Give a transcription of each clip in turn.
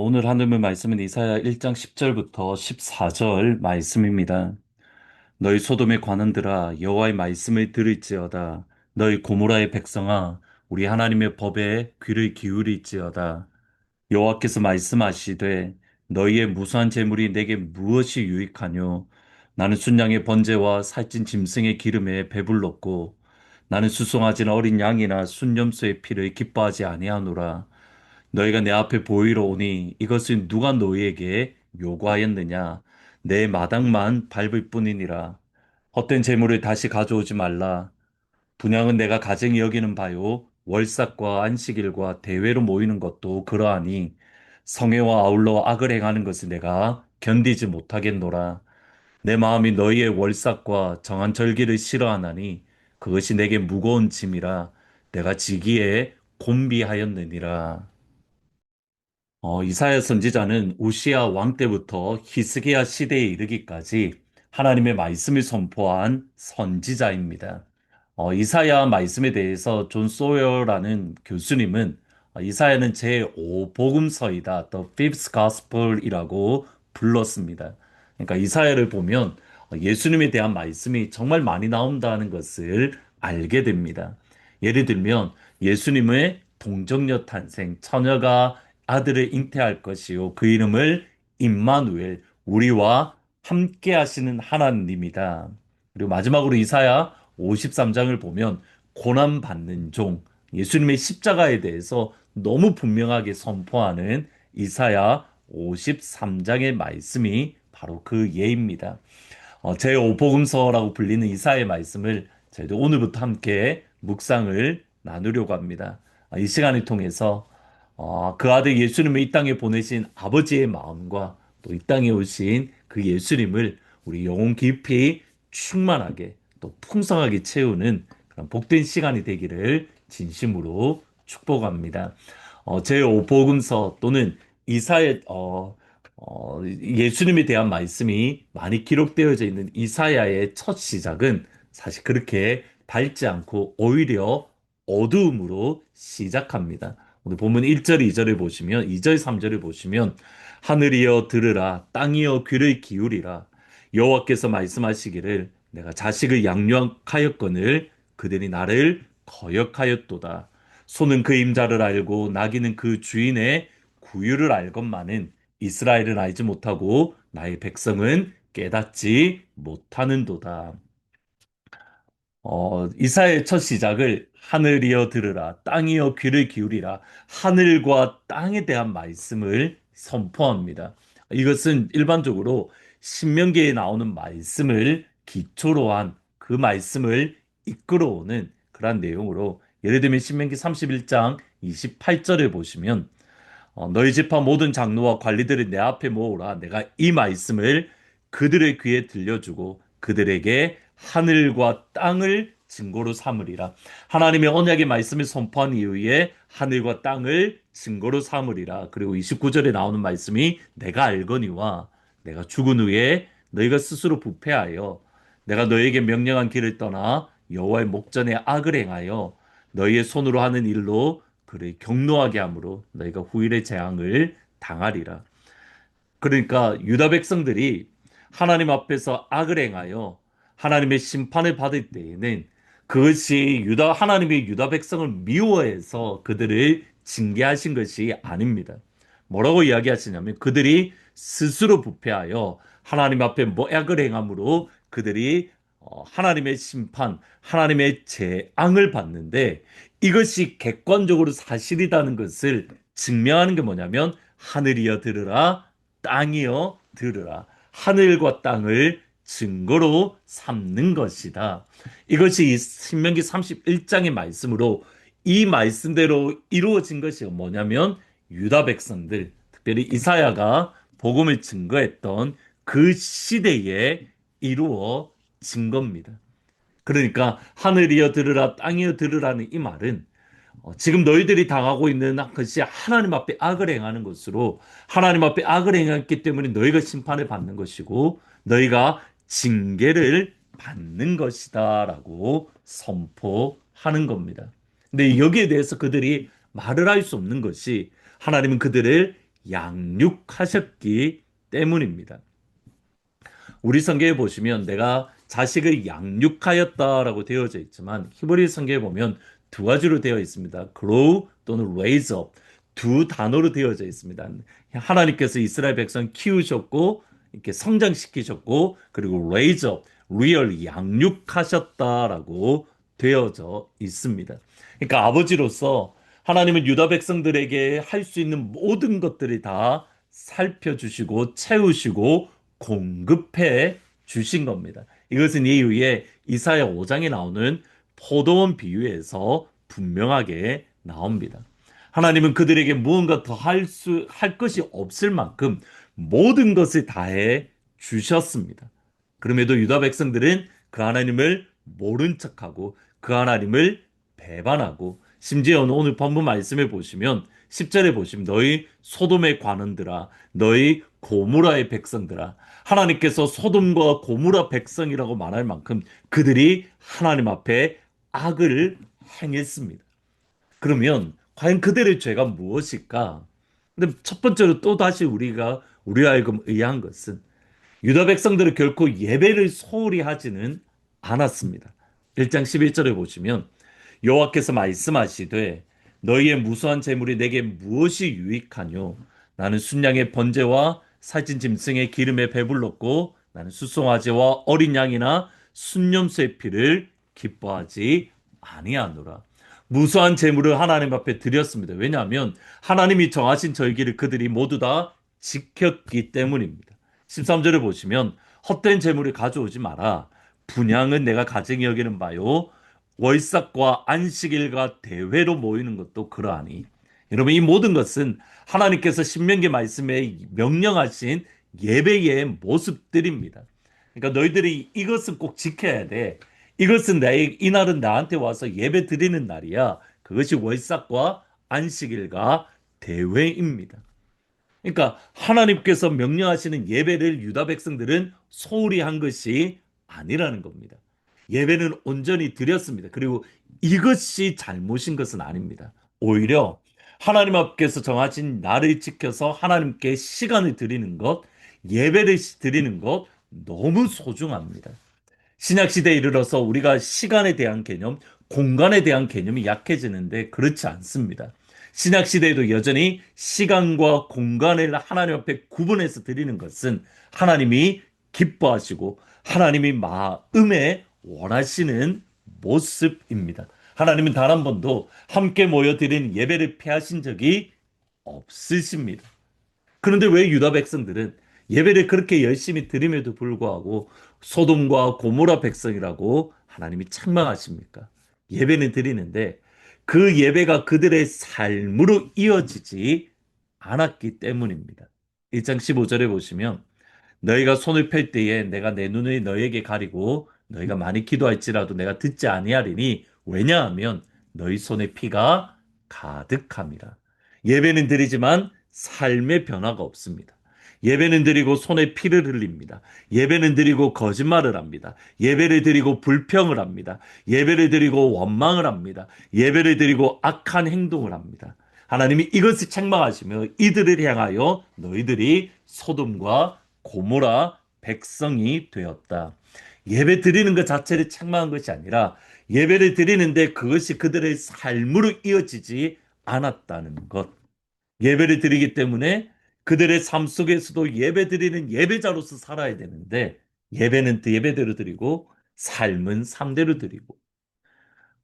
오늘 하늘 말씀은 이사야 1장 10절부터 14절 말씀입니다. 너희 소돔의 관원들아 여호와의 말씀을 들을지어다. 너희 고모라의 백성아 우리 하나님의 법에 귀를 기울일지어다. 여호와께서 말씀하시되 너희의 무수한 재물이 내게 무엇이 유익하뇨? 나는 순양의 번제와 살찐 짐승의 기름에 배불렀고 나는 수송아지나 어린 양이나 순염소의 피를 기뻐하지 아니하노라. 너희가 내 앞에 보이러 오니 이것을 누가 너희에게 요구하였느냐? 내 마당만 밟을 뿐이니라. 헛된 재물을 다시 가져오지 말라. 분양은 내가 가증히 여기는 바요. 월삭과 안식일과 대회로 모이는 것도 그러하니 성회와 아울러 악을 행하는 것을 내가 견디지 못하겠노라. 내 마음이 너희의 월삭과 정한 절기를 싫어하나니 그것이 내게 무거운 짐이라 내가 지기에 곤비하였느니라. 이사야 선지자는 우시야 왕 때부터 히스기야 시대에 이르기까지 하나님의 말씀을 선포한 선지자입니다. 이사야 말씀에 대해서 존 소여라는 교수님은 이사야는 제5복음서이다. The Fifth Gospel이라고 불렀습니다. 그러니까 이사야를 보면 예수님에 대한 말씀이 정말 많이 나온다는 것을 알게 됩니다. 예를 들면 예수님의 동정녀 탄생, 처녀가 아들을 잉태할 것이요 그 이름을 임마누엘, 우리와 함께 하시는 하나님이다. 그리고 마지막으로 이사야 53장을 보면 고난 받는 종, 예수님의 십자가에 대해서 너무 분명하게 선포하는 이사야 53장의 말씀이 바로 그 예입니다. 제5복음서라고 불리는 이사야의 말씀을 저희도 오늘부터 함께 묵상을 나누려고 합니다. 이 시간을 통해서 그 아들 예수님을 이 땅에 보내신 아버지의 마음과 또 이 땅에 오신 그 예수님을 우리 영혼 깊이 충만하게 또 풍성하게 채우는 그런 복된 시간이 되기를 진심으로 축복합니다. 제5복음서 또는 이사야 예수님에 대한 말씀이 많이 기록되어져 있는 이사야의 첫 시작은 사실 그렇게 밝지 않고 오히려 어두움으로 시작합니다. 오늘 본문 1절, 2절을 보시면 2절, 3절을 보시면 하늘이여 들으라 땅이여 귀를 기울이라 여호와께서 말씀하시기를 내가 자식을 양육하였거늘 그들이 나를 거역하였도다. 소는 그 임자를 알고 나귀는 그 주인의 구유를 알건만은 이스라엘은 알지 못하고 나의 백성은 깨닫지 못하는도다. 이사의 첫 시작을 하늘이여 들으라, 땅이여 귀를 기울이라, 하늘과 땅에 대한 말씀을 선포합니다. 이것은 일반적으로 신명기에 나오는 말씀을 기초로 한 그 말씀을 이끌어오는 그러한 내용으로 예를 들면 신명기 31장 28절을 보시면 너희 집파 모든 장로와 관리들을 내 앞에 모으라. 내가 이 말씀을 그들의 귀에 들려주고 그들에게 하늘과 땅을 증거로 삼으리라. 하나님의 언약의 말씀을 선포한 이후에 하늘과 땅을 증거로 삼으리라. 그리고 29절에 나오는 말씀이 내가 알거니와 내가 죽은 후에 너희가 스스로 부패하여 내가 너희에게 명령한 길을 떠나 여호와의 목전에 악을 행하여 너희의 손으로 하는 일로 그를 경노하게 함으로 너희가 후일의 재앙을 당하리라. 그러니까 유다 백성들이 하나님 앞에서 악을 행하여 하나님의 심판을 받을 때에는 그것이 하나님의 유다 백성을 미워해서 그들을 징계하신 것이 아닙니다. 뭐라고 이야기하시냐면 그들이 스스로 부패하여 하나님 앞에 악을 행함으로 그들이 하나님의 심판, 하나님의 재앙을 받는데 이것이 객관적으로 사실이라는 것을 증명하는 게 뭐냐면 하늘이여 들으라 땅이여 들으라. 하늘과 땅을 증거로 삼는 것이다. 이것이 이 신명기 31장의 말씀으로 이 말씀대로 이루어진 것이 뭐냐면 유다 백성들, 특별히 이사야가 복음을 증거했던 그 시대의 이루어진 겁니다. 그러니까 하늘이여 들으라 땅이여 들으라는 이 말은 지금 너희들이 당하고 있는 것이 하나님 앞에 악을 행하는 것으로 하나님 앞에 악을 행했기 때문에 너희가 심판을 받는 것이고 너희가 징계를 받는 것이다라고 선포하는 겁니다. 근데 여기에 대해서 그들이 말을 할 수 없는 것이 하나님은 그들을 양육하셨기 때문입니다. 우리 성경에 보시면 내가 자식을 양육하였다라고 되어져 있지만 히브리 성경에 보면 두 가지로 되어 있습니다. grow 또는 raise up 두 단어로 되어져 있습니다. 하나님께서 이스라엘 백성 키우셨고 이렇게 성장시키셨고 그리고 raise up real 양육하셨다라고 되어져 있습니다. 그러니까 아버지로서 하나님은 유다 백성들에게 할 수 있는 모든 것들이 다 살펴주시고 채우시고 공급해 주신 겁니다. 이것은 이후에 이사야 5장에 나오는 포도원 비유에서 분명하게 나옵니다. 하나님은 그들에게 무언가 더 할 것이 없을 만큼 모든 것을 다해 주셨습니다. 그럼에도 유다 백성들은 그 하나님을 모른 척하고 그 하나님을 배반하고 심지어 오늘 본문 말씀을 보시면 10절에 보시면 너희 소돔의 관원들아 너희 고무라의 백성들아 하나님께서 소돔과 고무라 백성이라고 말할 만큼 그들이 하나님 앞에 악을 행했습니다. 그러면 과연 그들의 죄가 무엇일까? 근데 첫 번째로 또 다시 우리 알금 의아한 것은 유다 백성들은 결코 예배를 소홀히 하지는 않았습니다. 1장 11절에 보시면 여호와께서 말씀하시되 너희의 무수한 재물이 내게 무엇이 유익하뇨? 나는 순양의 번제와 살찐 짐승의 기름에 배불렀고 나는 수송아지와 어린 양이나 순념소의 피를 기뻐하지 아니하노라. 무수한 재물을 하나님 앞에 드렸습니다. 왜냐하면 하나님이 정하신 절기를 그들이 모두 다 지켰기 때문입니다. 13절을 보시면 헛된 재물을 가져오지 마라. 분향은 내가 가증히 여기는 바요. 월삭과 안식일과 대회로 모이는 것도 그러하니. 여러분 이 모든 것은 하나님께서 신명기 말씀에 명령하신 예배의 모습들입니다. 그러니까 너희들이 이것은 꼭 지켜야 돼. 이것은 이날은 나한테 와서 예배 드리는 날이야. 그것이 월삭과 안식일과 대회입니다. 그러니까 하나님께서 명령하시는 예배를 유다 백성들은 소홀히 한 것이 아니라는 겁니다. 예배는 온전히 드렸습니다. 그리고 이것이 잘못인 것은 아닙니다. 오히려 하나님 앞께서 정하신 날을 지켜서 하나님께 시간을 드리는 것, 예배를 드리는 것 너무 소중합니다. 신약 시대에 이르러서 우리가 시간에 대한 개념, 공간에 대한 개념이 약해지는데 그렇지 않습니다. 신약 시대에도 여전히 시간과 공간을 하나님 앞에 구분해서 드리는 것은 하나님이 기뻐하시고 하나님이 마음에 원하시는 모습입니다. 하나님은 단 한 번도 함께 모여 드린 예배를 패하신 적이 없으십니다. 그런데 왜 유다 백성들은 예배를 그렇게 열심히 드림에도 불구하고 소돔과 고모라 백성이라고 하나님이 책망하십니까? 예배는 드리는데 그 예배가 그들의 삶으로 이어지지 않았기 때문입니다. 1장 15절에 보시면 너희가 손을 펼 때에 내가 내 눈을 너희에게 가리고 너희가 많이 기도할지라도 내가 듣지 아니하리니 왜냐하면 너희 손에 피가 가득함이라. 예배는 드리지만 삶의 변화가 없습니다. 예배는 드리고 손에 피를 흘립니다. 예배는 드리고 거짓말을 합니다. 예배를 드리고 불평을 합니다. 예배를 드리고 원망을 합니다. 예배를 드리고 악한 행동을 합니다. 하나님이 이것을 책망하시며 이들을 향하여 너희들이 소돔과 고모라 백성이 되었다. 예배 드리는 것 자체를 책망한 것이 아니라 예배를 드리는데 그것이 그들의 삶으로 이어지지 않았다는 것. 예배를 드리기 때문에 그들의 삶 속에서도 예배 드리는 예배자로서 살아야 되는데 예배는 예배대로 드리고 삶은 삶대로 드리고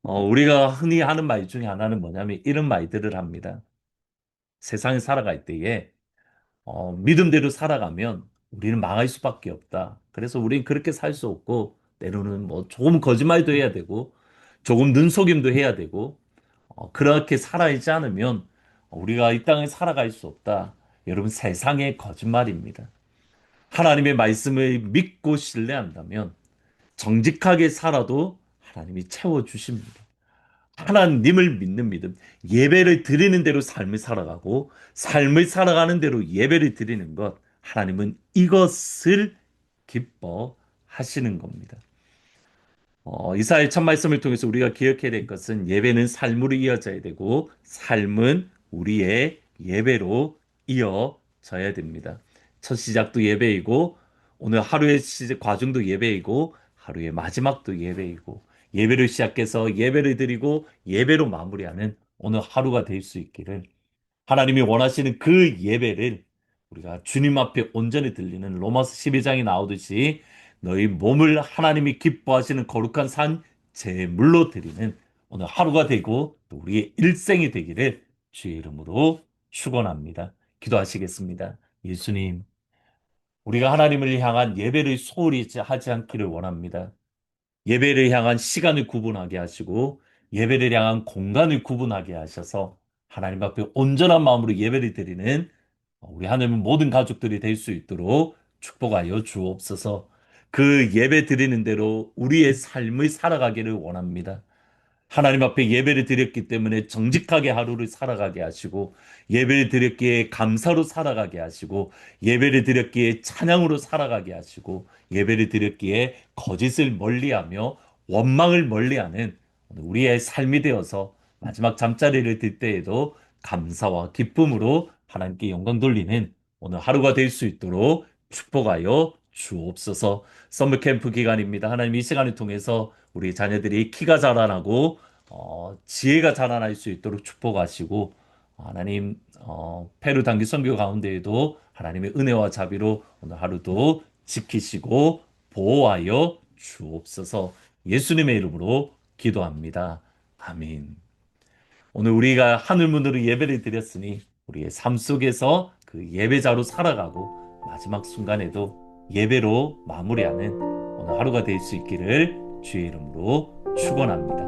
우리가 흔히 하는 말 중에 하나는 뭐냐면 이런 말들을 합니다. 세상에 살아갈 때에 믿음대로 살아가면 우리는 망할 수밖에 없다. 그래서 우리는 그렇게 살 수 없고 때로는 뭐 조금 거짓말도 해야 되고 조금 눈속임도 해야 되고 그렇게 살아있지 않으면 우리가 이 땅에 살아갈 수 없다. 여러분 세상의 거짓말입니다. 하나님의 말씀을 믿고 신뢰한다면 정직하게 살아도 하나님이 채워주십니다. 하나님을 믿는 믿음, 예배를 드리는 대로 삶을 살아가고 삶을 살아가는 대로 예배를 드리는 것, 하나님은 이것을 기뻐하시는 겁니다. 이사의 첫 말씀을 통해서 우리가 기억해야 될 것은 예배는 삶으로 이어져야 되고 삶은 우리의 예배로 이어져야 됩니다. 첫 시작도 예배이고 오늘 하루의 과정도 예배이고 하루의 마지막도 예배이고 예배를 시작해서 예배를 드리고 예배로 마무리하는 오늘 하루가 될 수 있기를 하나님이 원하시는 그 예배를 우리가 주님 앞에 온전히 드리는 로마서 12장에 나오듯이 너희 몸을 하나님이 기뻐하시는 거룩한 산 제물로 드리는 오늘 하루가 되고 또 우리의 일생이 되기를 주의 이름으로 축원합니다. 기도하시겠습니다. 예수님, 우리가 하나님을 향한 예배를 소홀히 하지 않기를 원합니다. 예배를 향한 시간을 구분하게 하시고 예배를 향한 공간을 구분하게 하셔서 하나님 앞에 온전한 마음으로 예배를 드리는 우리 하나님 모든 가족들이 될 수 있도록 축복하여 주옵소서. 그 예배 드리는 대로 우리의 삶을 살아가기를 원합니다. 하나님 앞에 예배를 드렸기 때문에 정직하게 하루를 살아가게 하시고, 예배를 드렸기에 감사로 살아가게 하시고, 예배를 드렸기에 찬양으로 살아가게 하시고, 예배를 드렸기에 거짓을 멀리하며 원망을 멀리하는 우리의 삶이 되어서 마지막 잠자리를 들 때에도 감사와 기쁨으로 하나님께 영광 돌리는 오늘 하루가 될 수 있도록 축복하여 주옵소서. 서머 캠프 기간입니다. 하나님 이 시간을 통해서 우리 자녀들이 키가 자라나고 지혜가 자라날 수 있도록 축복하시고 하나님 페루 단기 선교 가운데에도 하나님의 은혜와 자비로 오늘 하루도 지키시고 보호하여 주옵소서. 예수님의 이름으로 기도합니다. 아멘. 오늘 우리가 하늘문으로 예배를 드렸으니 우리의 삶 속에서 그 예배자로 살아가고 마지막 순간에도 예배로 마무리하는 오늘 하루가 될 수 있기를 주의 이름으로 축원합니다.